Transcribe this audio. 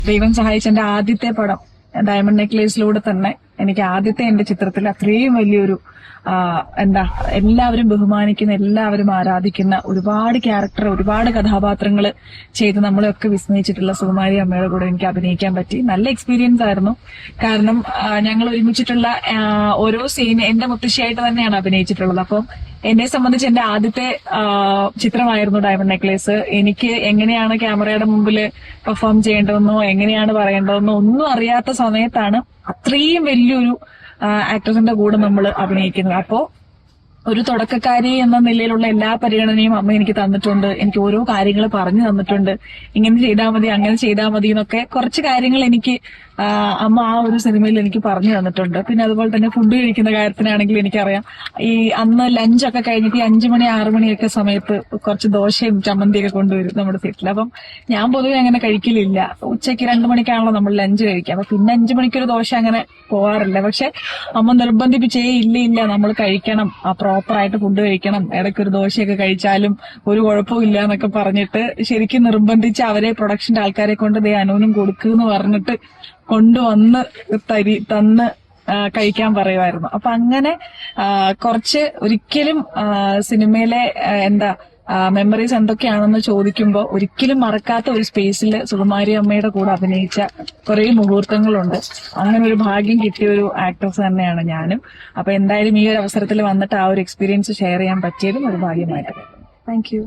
ദൈവം സഹായിച്ച എന്റെ ആദ്യത്തെ പടം ഡയമണ്ട് നെക്ലേസിലൂടെ തന്നെ എനിക്ക് ആദ്യത്തെ എന്റെ ചിത്രത്തിൽ അത്രയും വലിയൊരു എല്ലാവരും ബഹുമാനിക്കുന്ന, എല്ലാവരും ആരാധിക്കുന്ന ഒരുപാട് ക്യാരക്ടർ, ഒരുപാട് കഥാപാത്രങ്ങൾ ചെയ്ത് നമ്മളെയൊക്കെ വിസ്മയിച്ചിട്ടുള്ള സുകുമാരി അമ്മയുടെ കൂടെ എനിക്ക് അഭിനയിക്കാൻ പറ്റി. നല്ല എക്സ്പീരിയൻസ് ആയിരുന്നു. കാരണം ഞങ്ങൾ ഒരുമിച്ചിട്ടുള്ള ഓരോ സീൻ എന്റെ മുത്തശ്ശിയായിട്ട് തന്നെയാണ് അഭിനയിച്ചിട്ടുള്ളത്. അപ്പം എന്നെ സംബന്ധിച്ച് എന്റെ ആദ്യത്തെ ചിത്രമായിരുന്നു ഡയമണ്ട് നെക്ലേസ്. എനിക്ക് എങ്ങനെയാണ് ക്യാമറയുടെ മുമ്പിൽ പെർഫോം ചെയ്യേണ്ടതെന്നോ എങ്ങനെയാണ് പറയേണ്ടതെന്നോ ഒന്നും അറിയാത്ത സമയത്താണ് അത്രയും വലിയൊരു ആക്ടറിന്റെ കൂടെ നമ്മൾ അഭിനയിക്കുന്നത്. അപ്പോ ഒരു തുടക്കക്കാരി എന്ന നിലയിലുള്ള എല്ലാ പരിഗണനയും അമ്മ എനിക്ക് തന്നിട്ടുണ്ട്. എനിക്ക് ഓരോ കാര്യങ്ങൾ പറഞ്ഞു തന്നിട്ടുണ്ട്. ഇങ്ങനെ ചെയ്താൽ മതി, അങ്ങനെ ചെയ്താൽ മതി എന്നൊക്കെ കുറച്ച് കാര്യങ്ങൾ എനിക്ക് അമ്മ ആ ഒരു സിനിമയിൽ എനിക്ക് പറഞ്ഞു തന്നിട്ടുണ്ട്. പിന്നെ അതുപോലെ തന്നെ ഫുഡ് കഴിക്കുന്ന കാര്യത്തിനാണെങ്കിൽ എനിക്കറിയാം, ഈ അന്ന് ലഞ്ചൊക്കെ കഴിഞ്ഞിട്ട് 5 മണി 6 മണിയൊക്കെ സമയത്ത് കുറച്ച് ദോശയും ചമ്മന്തിയൊക്കെ കൊണ്ടുവരും നമ്മുടെ സീറ്റിൽ. അപ്പം ഞാൻ പൊതുവെ അങ്ങനെ കഴിക്കലില്ല. ഉച്ചയ്ക്ക് 2 മണിക്കാണല്ലോ നമ്മൾ ലഞ്ച് കഴിക്കുക. അപ്പൊ പിന്നെ 5 മണിക്കൊരു ദോശ അങ്ങനെ പോകാറില്ല. പക്ഷെ അമ്മ നിർബന്ധിപ്പിച്ചേ ഇല്ല നമ്മൾ കഴിക്കണം, പ്രോപ്പറായിട്ട് ഫുഡ് കഴിക്കണം, ഇടയ്ക്കൊരു ദോശയൊക്കെ കഴിച്ചാലും ഒരു കുഴപ്പവും ഇല്ല എന്നൊക്കെ പറഞ്ഞിട്ട് ശരിക്കും നിർബന്ധിച്ച് അവരെ പ്രൊഡക്ഷന്റെ ആൾക്കാരെ കൊണ്ട് അനുവിനും കൊടുക്കുമെന്ന് പറഞ്ഞിട്ട് കൊണ്ടുവന്ന് തന്ന് കഴിക്കാൻ പറയുമായിരുന്നു. അപ്പൊ അങ്ങനെ കുറച്ച് ഒരിക്കലും സിനിമയിലെ മെമ്മറീസ് എന്തൊക്കെയാണെന്ന് ചോദിക്കുമ്പോൾ ഒരിക്കലും മറക്കാത്ത ഒരു സ്പേസിൽ സുകുമാരി അമ്മയുടെ കൂടെ അഭിനയിച്ച കുറെ മുഹൂർത്തങ്ങളുണ്ട്. അങ്ങനെ ഒരു ഭാഗ്യം കിട്ടിയ ഒരു ആക്ട്രസ് തന്നെയാണ് ഞാനും. അപ്പൊ എന്തായാലും ഈ ഒരു അവസരത്തിൽ വന്നിട്ട് ആ ഒരു എക്സ്പീരിയൻസ് ഷെയർ ചെയ്യാൻ പറ്റിയതും ഒരു ഭാഗ്യമായിട്ട്. Thank you.